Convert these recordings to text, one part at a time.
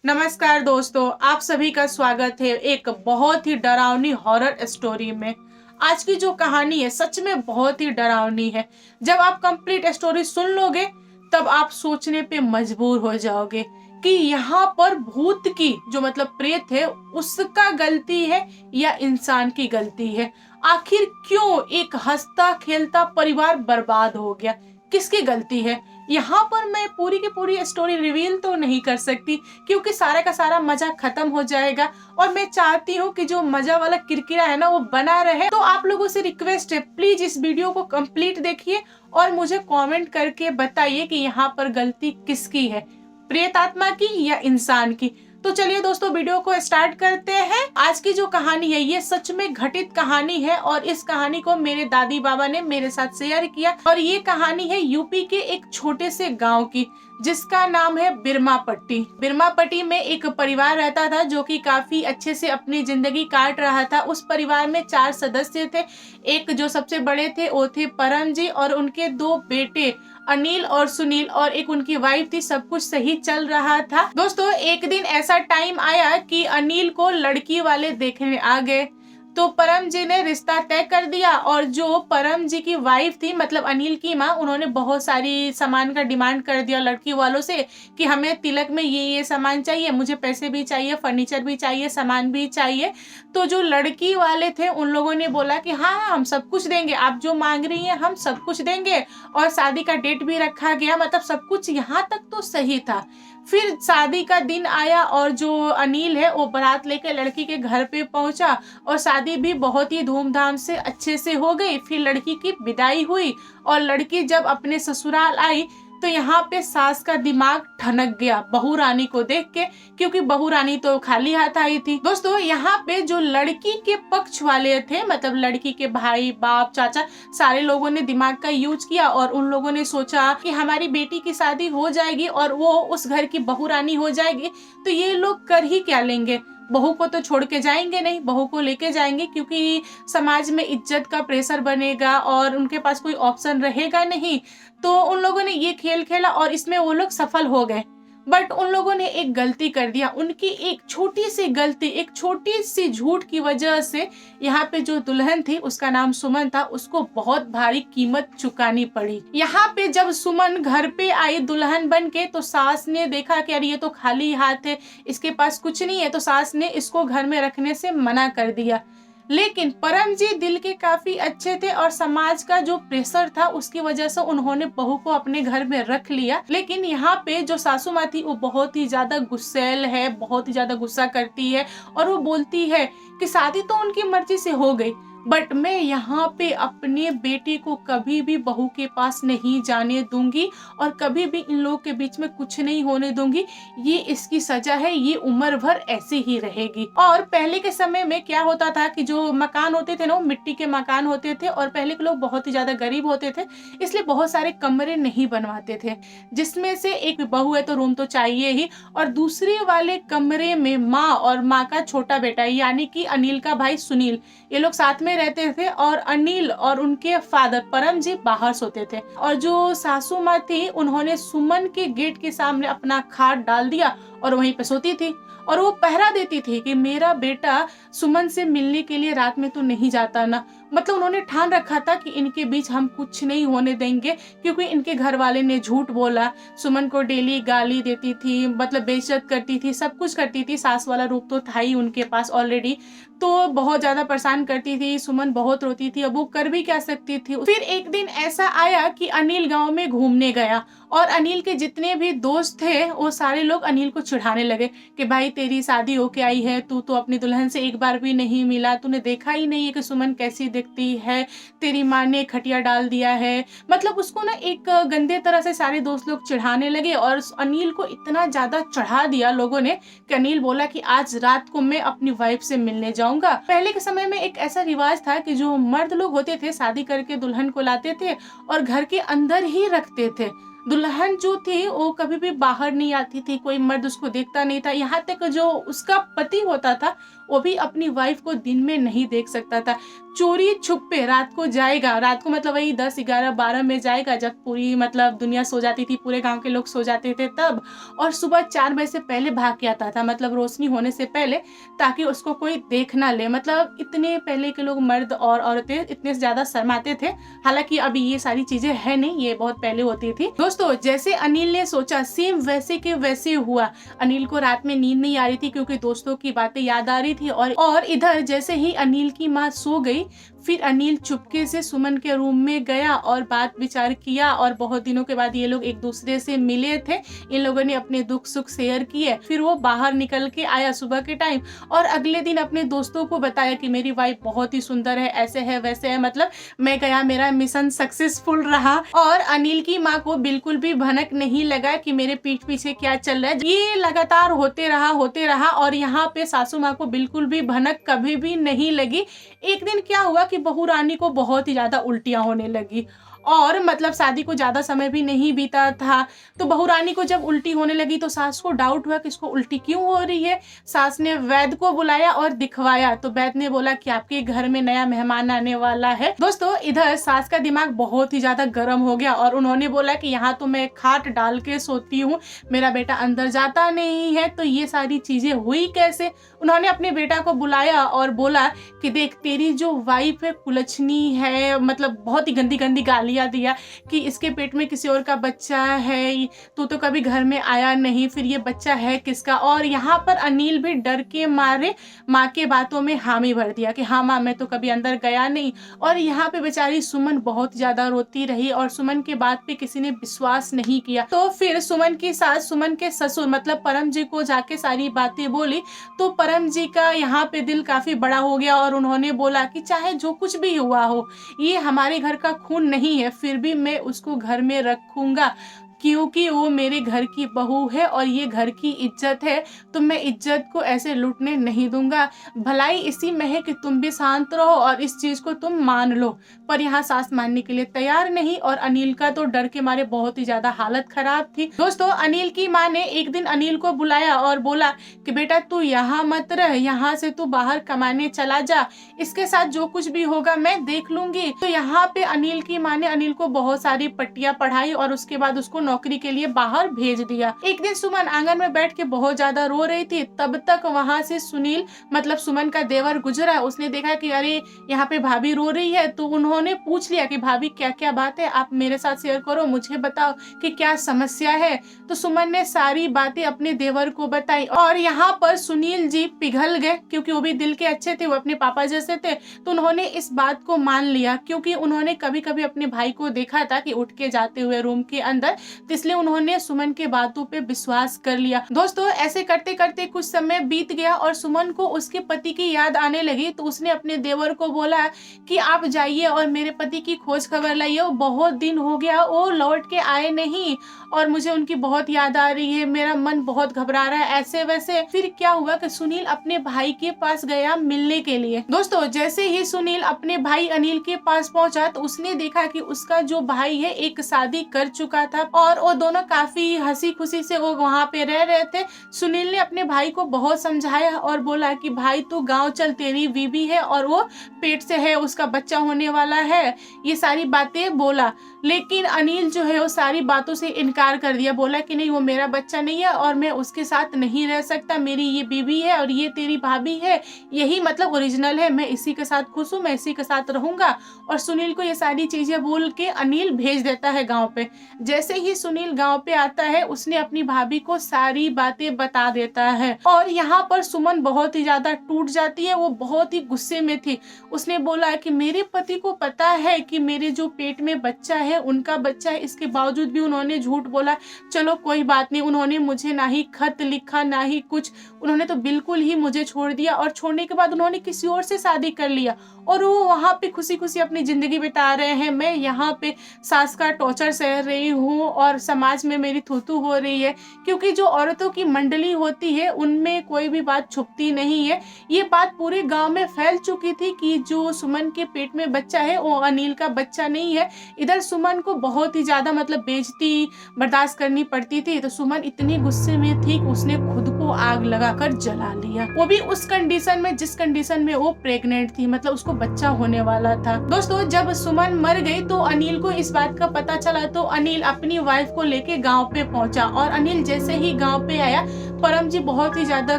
नमस्कार दोस्तों, आप सभी का स्वागत है एक बहुत ही डरावनी हॉरर स्टोरी में। आज की जो कहानी है सच में बहुत ही डरावनी है। जब आप कंप्लीट स्टोरी सुन लोगे तब आप सोचने पे मजबूर हो जाओगे कि यहाँ पर भूत की जो मतलब प्रेत है उसका गलती है या इंसान की गलती है। आखिर क्यों एक हंसता खेलता परिवार बर्बाद हो गया, किसकी गलती है? यहाँ पर मैं पूरी की पूरी स्टोरी रिवील तो नहीं कर सकती क्योंकि सारा का सारा मजा खत्म हो जाएगा और मैं चाहती हूँ कि जो मजा वाला किरकिरा है ना वो बना रहे। तो आप लोगों से रिक्वेस्ट है, प्लीज इस वीडियो को कंप्लीट देखिए और मुझे कमेंट करके बताइए कि यहाँ पर गलती किसकी है, प्रेत आत्मा की या इंसान की। तो चलिए दोस्तों वीडियो को स्टार्ट करते हैं। आज की जो कहानी है ये सच में घटित कहानी है और इस कहानी को मेरे दादी बाबा ने मेरे साथ शेयर किया और ये कहानी है यूपी के एक छोटे से गांव की जिसका नाम है बिरमापट्टी। बिरमापट्टी में एक परिवार रहता था जो कि काफी अच्छे से अपनी जिंदगी काट रहा था। उस परिवार में 4 सदस्य थे। एक जो सबसे बड़े थे वो थे परम जी और उनके 2 बेटे अनिल और सुनील और एक उनकी वाइफ थी। सब कुछ सही चल रहा था। दोस्तों एक दिन ऐसा टाइम आया कि अनिल को लड़की वाले देखने आ गए तो परम जी ने रिश्ता तय कर दिया और जो परम जी की वाइफ थी मतलब अनिल की माँ, उन्होंने बहुत सारी सामान का डिमांड कर दिया लड़की वालों से कि हमें तिलक में ये सामान चाहिए, मुझे पैसे भी चाहिए, फर्नीचर भी चाहिए, सामान भी चाहिए। तो जो लड़की वाले थे उन लोगों ने बोला कि हाँ हाँ हम सब कुछ देंगे, आप जो मांग रही हैं हम सब कुछ देंगे। और शादी का डेट भी रखा गया, मतलब सब कुछ यहाँ तक तो सही था। फिर शादी का दिन आया और जो अनिल है वो बारात लेकर लड़की के घर पे पहुंचा और शादी भी बहुत ही धूमधाम से अच्छे से हो गई। फिर लड़की की विदाई हुई और लड़की जब अपने ससुराल आई तो यहाँ पे सास का दिमाग ठनक गया बहू रानी को देख के, क्योंकि बहू रानी तो खाली हाथ आई थी। दोस्तों यहाँ पे जो लड़की के पक्ष वाले थे मतलब लड़की के भाई बाप चाचा सारे लोगों ने दिमाग का यूज किया और उन लोगों ने सोचा कि हमारी बेटी की शादी हो जाएगी और वो उस घर की बहू रानी हो जाएगी तो ये लोग कर ही क्या लेंगे, बहू को तो छोड़ के जाएंगे नहीं, बहू को लेके जाएंगे क्योंकि समाज में इज्जत का प्रेशर बनेगा और उनके पास कोई ऑप्शन रहेगा नहीं। तो उन लोगों ने ये खेल खेला और इसमें वो लोग सफल हो गए। बट उन लोगों ने एक गलती कर दिया, उनकी एक छोटी सी गलती, एक छोटी सी झूठ की वजह से यहाँ पे जो दुल्हन थी उसका नाम सुमन था, उसको बहुत भारी कीमत चुकानी पड़ी। यहाँ पे जब सुमन घर पे आई दुल्हन बन के तो सास ने देखा कि यार ये तो खाली हाथ है, इसके पास कुछ नहीं है, तो सास ने इसको घर में रखने से मना कर दिया। लेकिन परम जी दिल के काफी अच्छे थे और समाज का जो प्रेशर था उसकी वजह से उन्होंने बहू को अपने घर में रख लिया। लेकिन यहाँ पे जो सासू माँ थी वो बहुत ही ज्यादा गुस्सैल है, बहुत ही ज्यादा गुस्सा करती है और वो बोलती है कि शादी तो उनकी मर्जी से हो गई बट मैं यहाँ पे अपने बेटे को कभी भी बहू के पास नहीं जाने दूंगी और कभी भी इन लोगों के बीच में कुछ नहीं होने दूंगी, ये इसकी सजा है, ये उम्र भर ऐसे ही रहेगी। और पहले के समय में क्या होता था कि जो मकान होते थे ना वो मिट्टी के मकान होते थे और पहले के लोग बहुत ही ज्यादा गरीब होते थे इसलिए बहुत सारे कमरे नहीं बनवाते थे, जिसमें से एक बहू है तो रूम तो चाहिए ही और दूसरे वाले कमरे में माँ और माँ का छोटा बेटा यानी कि अनिल का भाई सुनील, ये लोग साथ में रहते थे और अनिल और उनके फादर परम जी बाहर सोते थे। और जो सासू माँ थी उन्होंने सुमन के गेट के सामने अपना खाट डाल दिया और वहीं पे सोती थी और वो पहरा देती थी कि मेरा बेटा सुमन से मिलने के लिए रात में तो नहीं जाता ना। मतलब उन्होंने ठान रखा था कि इनके बीच हम कुछ नहीं होने देंगे क्योंकि इनके घर वाले ने झूठ बोला, सुमन को डेली गाली देती थी, मतलब बेइज्जत करती थी, सब कुछ करती थी, सास वाला रूप तो था ही उनके पास ऑलरेडी, तो बहुत ज्यादा परेशान करती थी। सुमन बहुत रोती थी, अब वो कर भी क्या सकती थी। फिर एक दिन ऐसा आया कि अनिल गांव में घूमने गया और अनिल के जितने भी दोस्त थे वो सारे लोग अनिल को चिढ़ाने लगे कि भाई तेरी शादी होके आई है, तू तो अपनी दुल्हन से एक बार भी नहीं मिला, तूने देखा ही नहीं है कि सुमन कैसी दिखती है, तेरी माँ ने खटिया डाल दिया है। मतलब उसको ना एक गंदे तरह से सारे दोस्त लोग चिढ़ाने लगे और अनिल को इतना ज्यादा चढ़ा दिया लोगों ने कि अनिल बोला कि आज रात को मैं अपनी वाइफ से मिलने जाऊंगा। पहले के समय में एक ऐसा रिवाज था कि जो मर्द लोग होते थे शादी करके दुल्हन को लाते थे और घर के अंदर ही रखते थे। दुल्हन जो थी वो कभी भी बाहर नहीं आती थी, कोई मर्द उसको देखता नहीं था, यहाँ तक जो उसका पति होता था वो भी अपनी वाइफ को दिन में नहीं देख सकता था। चोरी छुपे रात को जाएगा, रात को मतलब वही 10, 11, 12 में जाएगा, जब पूरी मतलब दुनिया सो जाती थी, पूरे गाँव के लोग सो जाते थे तब, और सुबह 4 बजे से पहले भाग के आता था, मतलब रोशनी होने से पहले, ताकि उसको कोई देख ना ले। मतलब इतने पहले के लोग, मर्द और औरतें इतने ज़्यादा शर्माते थे। हालाँकि अभी ये सारी चीज़ें है नहीं, ये बहुत पहले होती थी। दोस्तों, जैसे अनिल ने सोचा सेम वैसे के वैसे हुआ। अनिल को रात में नींद नहीं आ रही थी क्योंकि दोस्तों की बातें याद आ रही थी, और इधर जैसे ही अनिल की माँ सो गई, फिर अनिल चुपके से सुमन के रूम में गया और बात विचार किया, और बहुत दिनों के बाद ये लोग एक दूसरे से मिले थे। इन लोगों ने अपने दुख सुख शेयर किए। फिर वो बाहर निकल के आया सुबह के टाइम, और अगले दिन अपने दोस्तों को बताया कि मेरी वाइफ बहुत ही सुंदर है, ऐसे है वैसे है, मतलब मैं गया, मेरा मिशन सक्सेसफुल रहा। और अनिल की माँ को बिल्कुल भी भनक नहीं लगा कि मेरे पीठ पीछे क्या चल रहा है। ये लगातार होते रहा, और यहाँ पे सासू माँ को बिल्कुल भी भनक कभी भी नहीं लगी। एक दिन क्या हुआ कि बहू रानी को बहुत ही ज्यादा उल्टियां होने लगी, और मतलब शादी को ज्यादा समय भी नहीं बीता था। तो बहू रानी को जब उल्टी होने लगी तो सास को डाउट हुआ कि इसको उल्टी क्यों हो रही है। सास ने वैद्य को बुलाया और दिखवाया, तो वैद्य ने बोला कि आपके घर में नया मेहमान आने वाला है। दोस्तों, इधर सास का दिमाग बहुत ही ज्यादा गर्म हो गया, और उन्होंने बोला कि यहाँ तो मैं खाट डाल के सोती हूँ, मेरा बेटा अंदर जाता नहीं है, तो ये सारी चीजें हुई कैसे। उन्होंने अपने बेटा को बुलाया और बोला कि देख, तेरी जो वाइफ है कुलछनी है, मतलब बहुत ही गंदी गंदी गालियां दिया कि इसके पेट में किसी और का बच्चा है, तू तो कभी घर में आया नहीं, फिर ये बच्चा है किसका। और यहाँ पर अनिल भी डर के मारे माँ के बातों में हामी भर दिया कि हाँ माँ, मैं तो कभी अंदर गया नहीं। और यहाँ पे बेचारी सुमन बहुत ज्यादा रोती रही, और सुमन के बात पे किसी ने विश्वास नहीं किया। तो फिर सुमन की सास सुमन के ससुर मतलब परम जी को जाके सारी बातें बोली, तो परम जी का यहाँ पे दिल काफी बड़ा हो गया, और उन्होंने बोला कि चाहे जो कुछ भी हुआ हो, ये हमारे घर का खून नहीं है, फिर भी मैं उसको घर में रखूंगा, क्योंकि वो मेरे घर की बहू है और ये घर की इज्जत है, तो मैं इज्जत को ऐसे लूटने नहीं दूंगा। भलाई इसी में है कि तुम भी शांत रहो और इस चीज को तुम मान लो। पर यहाँ सास मानने के लिए तैयार नहीं, और अनिल का तो डर के मारे बहुत ही ज्यादा हालत खराब थी। दोस्तों, अनिल की माँ ने एक दिन अनिल को बुलाया और बोला कि बेटा तू यहाँ मत रह, यहाँ से तू बाहर कमाने चला जा, इसके साथ जो कुछ भी होगा मैं देख लूंगी। तो यहाँ पे अनिल की माँ ने अनिल को बहुत सारी पट्टियां पढ़ाई, और उसके बाद उसको नौकरी के लिए बाहर भेज दिया। एक दिन सुमन आंगन में बैठ के बहुत ज्यादा रो रही थी, तब तक वहां से सुनील मतलब सुमन का देवर गुजरा। उसने देखा कि अरे यहाँ पे भाभी रो रही है, तो उन्होंने पूछ लिया कि भाभी क्या क्या बात है, आप मेरे साथ शेयर करो, मुझे बताओ कि क्या समस्या है। तो सुमन ने सारी बातें अपने देवर को बताई, और यहाँ पर सुनील जी पिघल गए, क्योंकि वो भी दिल के अच्छे थे, वो अपने पापा जैसे थे। तो उन्होंने इस बात को मान लिया, क्योंकि उन्होंने कभी कभी अपने भाई को देखा था कि उठ के जाते हुए रूम के अंदर, तो इसलिए उन्होंने सुमन के बातों पे विश्वास कर लिया। दोस्तों, ऐसे करते करते कुछ समय बीत गया, और सुमन को उसके पति की याद आने लगी। तो उसने अपने देवर को बोला कि आप जाइए और मेरे पति की खोज खबर लाइए, वो बहुत दिन हो गया वो लौट के आए नहीं, और मुझे उनकी बहुत याद आ रही है, मेरा मन बहुत घबरा रहा है, ऐसे वैसे। फिर क्या हुआ कि सुनील अपने भाई के पास गया मिलने के लिए। दोस्तों, जैसे ही सुनील अपने भाई अनिल के पास पहुंचा, तो उसने देखा कि उसका जो भाई है एक शादी कर चुका था, और वो दोनों काफी हंसी खुशी से वो वहां पे रह रहे थे। सुनील ने अपने भाई को बहुत समझाया और बोला कि भाई तू गाँव चल, तेरी बीवी है और वो पेट से है, उसका बच्चा होने वाला है, ये सारी बातें बोला। लेकिन अनिल जो है वो सारी बातों से इनकार कर दिया, बोला कि नहीं, वो मेरा बच्चा नहीं है और मैं उसके साथ नहीं रह सकता, मेरी ये बीवी है और ये तेरी भाभी है, यही मतलब ओरिजिनल है, मैं इसी के साथ खुश हूँ, मैं इसी के साथ रहूंगा। और सुनील को ये सारी चीजें बोल के अनिल भेज देता है गाँव पे। जैसे ही सुनील गाँव पे आता है, उसने अपनी भाभी को सारी बातें बता देता है, और यहाँ पर सुमन बहुत ही ज्यादा टूट जाती है, वो बहुत ही गुस्से में थी। उसने बोला कि मेरे पति को पता है कि मेरे जो पेट में बच्चा है उनका बच्चा है, इसके बावजूद भी उन्होंने झूठ बोला। चलो कोई बात नहीं, उन्होंने मुझे ना ही खत लिखा ना ही कुछ, उन्होंने तो बिल्कुल ही मुझे छोड़ दिया, और छोड़ने के बाद उन्होंने किसी और से शादी कर लिया, और वो वहाँ पे खुशी खुशी अपनी जिंदगी बिता रहे हैं। मैं यहाँ पे सास का टॉर्चर सह रही हूँ, और और समाज में मेरी थू-थू हो रही है, क्योंकि जो औरतों की मंडली होती है उनमें कोई भी बात छुपती नहीं है। ये बात पूरे गाँव में फैल चुकी थी कि जो सुमन के पेट में बच्चा है वो अनिल का बच्चा नहीं है। इधर सुमन को बहुत ही ज़्यादा मतलब बेइज्जती बर्दाश्त करनी पड़ती थी, तो सुमन इतनी गुस्से में थी कि उसने खुद को आग लगाकर जला लिया, वो भी उस कंडीशन में जिस कंडीशन में वो प्रेग्नेंट थी, मतलब उसको बच्चा होने वाला था। दोस्तों, जब सुमन मर गई तो अनिल को इस बात का पता चला, तो अनिल अपनी वाइफ को लेके गांव पे पहुंचा, और अनिल जैसे ही गांव पे आया, परम जी बहुत ही ज्यादा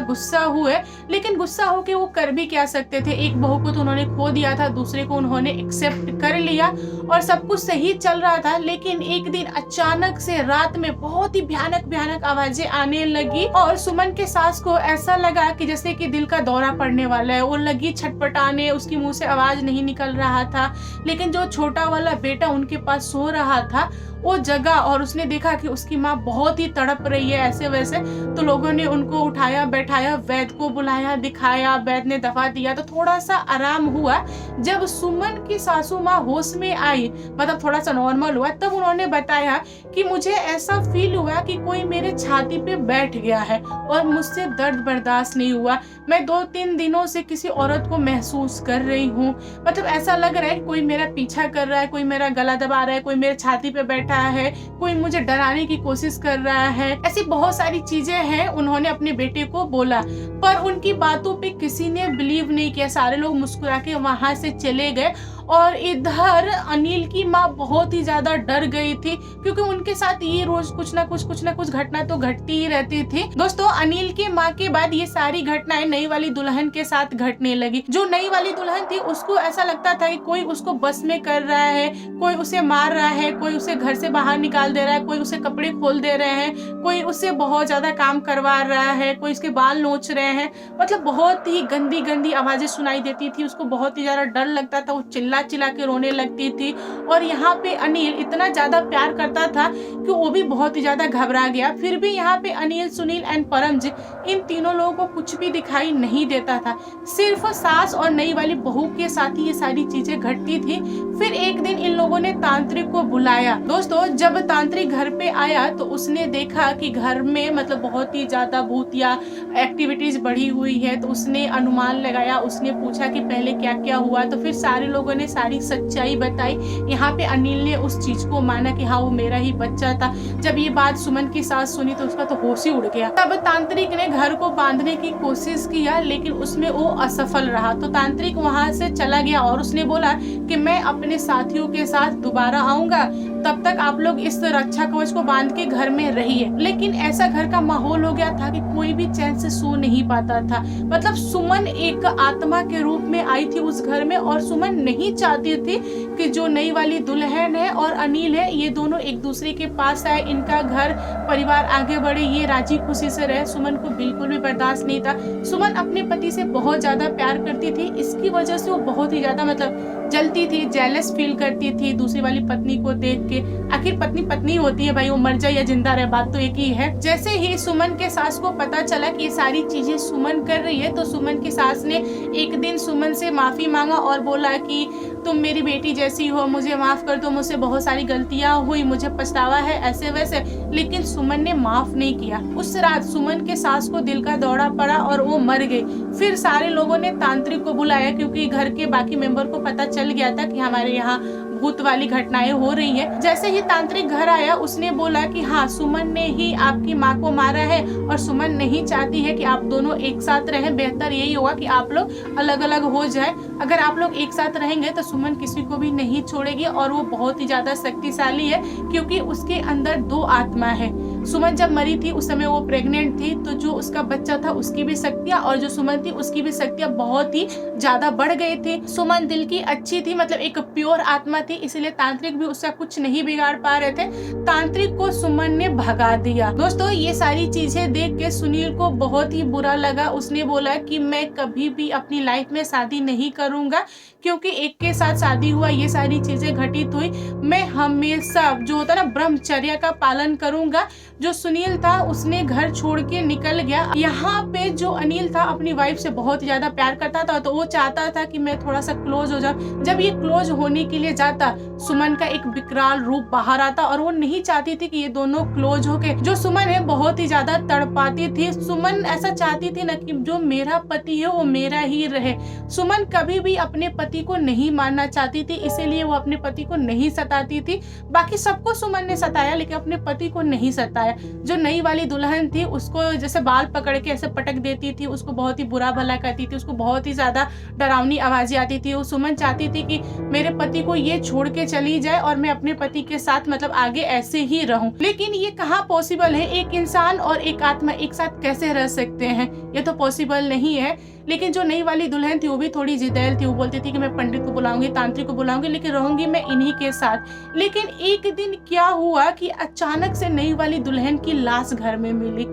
गुस्सा हुए, लेकिन गुस्सा होके वो कर भी क्या सकते थे। एक बहू को तो उन्होंने खो दिया था, दूसरे को उन्होंने एक्सेप्ट कर लिया और सब कुछ सही चल रहा था। लेकिन एक दिन अचानक से रात में बहुत ही भयानक भयानक आवाजें आने लगी, और सुमन के सास को ऐसा लगा कि जैसे कि दिल का दौरा पड़ने वाला है। वो लगी छटपटाने, उसकी मुंह से आवाज नहीं निकल रहा था, लेकिन जो छोटा वाला बेटा उनके पास सो रहा था वो जगा, और उसने देखा कि उसकी माँ बहुत ही तड़प रही है ऐसे वैसे। तो लोगों ने उनको उठाया बैठाया, वैद्य को बुलाया, दिखाया, वैद्य ने दवा दिया, तो थोड़ा सा आराम हुआ। जब सुमन की सासू माँ होश में आई, मतलब थोड़ा सा नॉर्मल हुआ, तब उन्होंने बताया कि मुझे ऐसा फील हुआ कि कोई मेरे छाती पे बैठ गया है और मुझसे दर्द बर्दाश्त नहीं हुआ। मैं 2-3 दिनों से किसी औरत को महसूस कर रही हूँ, मतलब ऐसा लग रहा है कोई मेरा पीछा कर रहा है, कोई मेरा गला दबा रहा है, कोई मेरे छाती पे बैठा है, कोई मुझे डराने की कोशिश कर रहा है। ऐसी बहुत सारी चीजें हैं। उन्होंने अपने बेटे को बोला, पर उनकी बातों पे किसी ने बिलीव नहीं किया। सारे लोग मुस्कुरा के वहां से चले गए, और इधर अनिल की माँ बहुत ही ज्यादा डर गई थी, क्योंकि उनके साथ ये रोज कुछ ना कुछ घटना तो घटती ही रहती थी। दोस्तों, अनिल की माँ के बाद ये सारी घटनाएं नई वाली दुल्हन के साथ घटने लगी। जो नई वाली दुल्हन थी उसको ऐसा लगता था कि कोई उसको बस में कर रहा है, कोई उसे मार रहा है, कोई उसे घर से बाहर निकाल दे रहा है, कोई उसे कपड़े खोल दे रहे हैं, कोई उससे बहुत ज्यादा काम करवा रहा है, कोई उसके बाल नोच रहे हैं। मतलब बहुत ही गंदी गंदी आवाजें सुनाई देती थी, उसको बहुत ही ज्यादा डर लगता था, वो चिल्ला चिल्ला के रोने लगती थी। और यहाँ पे अनिल इतना ज्यादा प्यार करता था कि वो भी बहुत ही ज्यादा घबरा गया। फिर भी यहाँ पे अनिल, सुनील एंड परमजीत, इन तीनों लोगों को कुछ भी दिखाई नहीं देता था। सिर्फ सास और नई वाली बहू के साथ ही ये सारी चीजें घटती थी। फिर एक दिन इन लोगों ने तांत्रिक को बुलाया। दोस्तों, जब तांत्रिक घर पे आया तो उसने देखा कि घर में मतलब बहुत ही ज्यादा भूतिया एक्टिविटीज बढ़ी हुई है, तो उसने अनुमान लगाया, उसने पूछा कि पहले क्या क्या हुआ, तो फिर सारे लोगों ने सारी सच्चाई बताई। यहाँ पे अनिल ने उस चीज को माना कि हाँ वो मेरा ही बच्चा था। जब ये बात सुमन की सास सुनी तो उसका तो होश ही उड़ गया। तब तांत्रिक ने घर को बांधने की कोशिश किया, लेकिन उसमें वो असफल रहा। तो तांत्रिक वहां से चला गया और उसने बोला कि मैं अपने साथियों के साथ दोबारा आऊंगा, तब तक आप लोग इस रक्षा कवच को बांध के घर में रहिए। लेकिन ऐसा घर का माहौल हो गया था कि कोई भी चैन से सो नहीं पाता था। मतलब सुमन एक आत्मा के रूप में आई थी उस घर में, और सुमन नहीं चाहती थी कि जो नई वाली दुल्हन है और अनिल है ये दोनों एक दूसरे के पास आए, इनका घर परिवार आगे बढ़े, ये राजी खुशी से रहे। सुमन को बिल्कुल भी बर्दाश्त नहीं था। सुमन अपने पति से बहुत ज्यादा प्यार करती थी, इसकी वजह से वो बहुत ही ज्यादा मतलब जलती थी, जेलस फील करती थी दूसरी वाली पत्नी को देख के। आखिर पत्नी पत्नी होती है भाई, वो मर जाए या जिंदा रहे बात तो एक ही है। जैसे ही सुमन के सास को पता चला कि ये सारी चीजें सुमन कर रही है, तो सुमन की सास ने एक दिन सुमन से माफी मांगा और बोला कि तुम मेरी बेटी जैसी हो, मुझे माफ कर दो, मुझसे बहुत सारी गलतियां हुई, मुझे पछतावा है, ऐसे वैसे। लेकिन सुमन ने माफ नहीं किया। उस रात सुमन के सास को दिल का दौरा पड़ा और वो मर गई। फिर सारे लोगों ने तांत्रिक को बुलाया, क्योंकि घर के बाकी मेंबर को पता चल गया था कि हमारे यहाँ भूत वाली घटनाएं हो रही है। जैसे ही तांत्रिक घर आया उसने बोला कि हाँ, सुमन ने ही आपकी माँ को मारा है और सुमन नहीं चाहती है कि आप दोनों एक साथ रहें, बेहतर यही होगा कि आप लोग अलग अलग हो जाए। अगर आप लोग एक साथ रहेंगे तो सुमन किसी को भी नहीं छोड़ेगी, और वो बहुत ही ज्यादा शक्तिशाली है, क्योंकि उसके अंदर 2 आत्मा है। सुमन जब मरी थी उस समय वो प्रेग्नेंट थी, तो जो उसका बच्चा था उसकी भी शक्तियां और जो सुमन थी उसकी भी शक्तियां बहुत ही ज्यादा बढ़ गई थी। सुमन दिल की अच्छी थी, मतलब एक प्योर आत्मा थी, इसलिए तांत्रिक भी उसका कुछ नहीं बिगाड़ पा रहे थे। तांत्रिक को सुमन ने भगा दिया। दोस्तों, ये सारी चीजें देख के सुनील को बहुत ही बुरा लगा। उसने बोला कि मैं कभी भी अपनी लाइफ में शादी नहीं करूंगा, क्योंकि एक के साथ शादी हुआ, ये सारी चीजें घटित हुई। मैं हमेशा जो होता है ना ब्रह्मचर्य का पालन करूंगा। जो सुनील था उसने घर छोड़ के निकल गया। यहाँ पे जो अनिल था अपनी वाइफ से बहुत ही ज्यादा प्यार करता था, तो वो चाहता था कि मैं थोड़ा सा क्लोज हो जाऊं। जब ये क्लोज होने के लिए जाता, सुमन का एक विकराल रूप बाहर आता और वो नहीं चाहती थी कि ये दोनों क्लोज होके, जो सुमन है बहुत ही ज्यादा तड़पाती थी। सुमन ऐसा चाहती थी ना कि जो मेरा पति है वो मेरा ही रहे। सुमन कभी भी अपने पति को नहीं मानना चाहती थी, इसीलिए वो अपने पति को नहीं सताती थी। बाकी सबको सुमन ने सताया लेकिन अपने पति को नहीं सताया। जो नई वाली दुल्हन थी उसको जैसे बाल पकड़ के ऐसे पटक देती थी, उसको बहुत ही बुरा भला कहती थी, उसको बहुत ही ज्यादा डरावनी आवाजें आती थी। वो सुमन चाहती थी कि मेरे पति को ये छोड़ के चली जाए और मैं अपने पति के साथ मतलब आगे ऐसे ही रहूं। लेकिन ये कहाँ पॉसिबल है? एक इंसान और एक आत्मा एक साथ कैसे रह सकते हैं? ये तो पॉसिबल नहीं है। लेकिन जो नई वाली दुल्हन थी वो भी थोड़ी जिदैल थी। वो बोलती थी कि मैं पंडित को बुलाऊंगी, तांत्रिक को बुलाऊंगी, लेकिन रहूंगी मैं इन्हीं के साथ। लेकिन एक दिन क्या हुआ कि अचानक से नई वाली दुल्हन की लाश घर में मिली।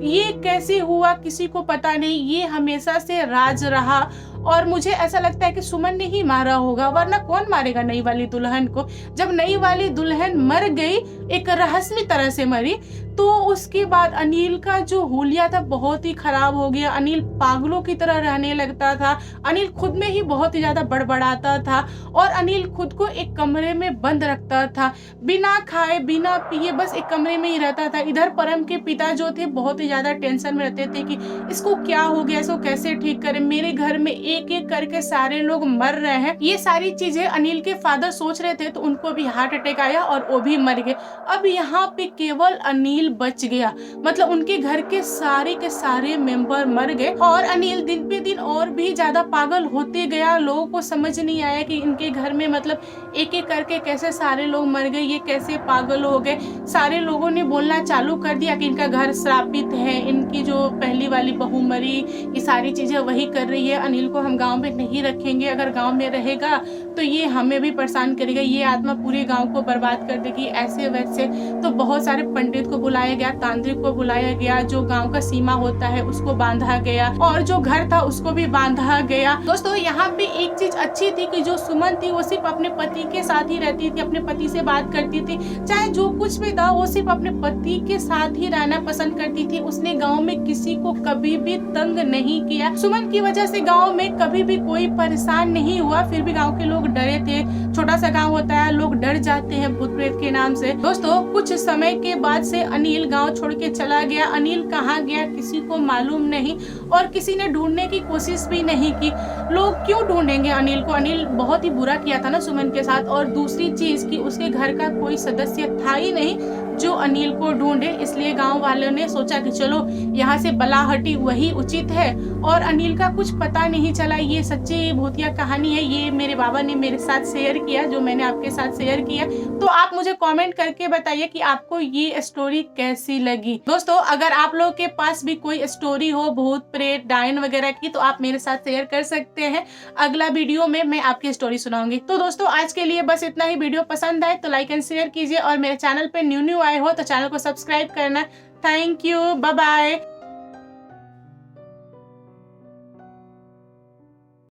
ये कैसे हुआ किसी को पता नहीं, ये हमेशा से राज रहा। और मुझे ऐसा लगता है कि सुमन ने ही मारा होगा, वरना कौन मारेगा नई वाली दुल्हन को। जब नई वाली दुल्हन मर गई, एक रहस्यमय तरह से मरी, तो उसके बाद अनिल का जो हुलिया था बहुत ही खराब हो गया। अनिल पागलों की तरह रहने लगता था। अनिल खुद में ही बहुत ही ज्यादा बड़बड़ाता था और अनिल खुद को एक कमरे में बंद रखता था, बिना खाए बिना पिए बस एक कमरे में ही रहता था। इधर परम के पिता जो थे बहुत ही ज्यादा टेंशन में रहते थे कि इसको क्या हो गया, इसको कैसे ठीक करें, मेरे घर में एक एक करके सारे लोग मर रहे हैं। ये सारी चीजें अनिल के फादर सोच रहे थे, तो उनको भी हार्ट अटैक आया और वो भी मर गए। अब यहाँ पे केवल अनिल बच गया, मतलब उनके घर के सारे मेंबर मर गए और अनिल दिन पे दिन और भी ज्यादा पागल होते गया। लोगों को समझ नहीं आया कि इनके घर में मतलब एक एक करके कैसे सारे लोग मर गए, ये कैसे पागल हो गए। सारे लोगों ने बोलना चालू कर दिया कि इनका घर श्रापित है, इनकी जो पहली वाली बहू मरी, ये सारी चीजें वही कर रही है। अनिल को हम गांव में नहीं रखेंगे, अगर गांव में रहेगा तो ये हमें भी परेशान करेगा, ये आत्मा पूरे गांव को बर्बाद कर देगी, ऐसे वैसे। तो बहुत सारे पंडित को बुलाया गया, तांत्रिक को बुलाया गया, जो गांव का सीमा होता है उसको बांधा गया और जो घर था उसको भी बांधा गया। दोस्तों यहाँ पे एक चीज अच्छी थी कि जो सुमन थी वो सिर्फ अपने पति के साथ ही रहती थी, अपने पति से बात करती थी, चाहे जो कुछ भी था वो सिर्फ अपने पति के साथ ही रहना पसंद करती थी। उसने गाँव में किसी को कभी भी तंग नहीं किया। सुमन की वजह से गाँव में कभी भी कोई परेशान नहीं हुआ। फिर भी गाँव के लोग डरे थे, छोटा सा गाँव होता है, लोग डर जाते हैं भूत प्रेत के नाम से। दोस्तों कुछ समय के बाद से अनिल गांव छोड़ के चला गया। अनिल कहाँ गया किसी को मालूम नहीं और किसी ने ढूंढने की कोशिश भी नहीं की। लोग क्यों ढूंढेंगे अनिल को? अनिल बहुत ही बुरा किया था ना सुमन के साथ। और दूसरी चीज कि उसके घर का कोई सदस्य था ही नहीं जो अनिल को ढूंढे, इसलिए गांव वालों ने सोचा कि चलो यहाँ से बलाहटी वही उचित है। और अनिल का कुछ पता नहीं चला। ये सच्ची भूतिया कहानी है, ये मेरे बाबा ने मेरे साथ शेयर किया, जो मैंने आपके साथ शेयर किया। तो आप मुझे कमेंट करके बताइए कि आपको ये स्टोरी कैसी लगी। दोस्तों अगर आप लोगों के पास भी कोई स्टोरी हो भूत प्रेत डायन वगैरह की, तो आप मेरे साथ शेयर कर सकते हैं। अगला वीडियो में मैं आपकी स्टोरी सुनाऊंगी। तो दोस्तों आज के लिए बस इतना ही। वीडियो पसंद आए तो लाइक एंड शेयर कीजिए और मेरे चैनल पे न्यू आए हो तो चैनल को सब्सक्राइब करना। Thank you, bye bye.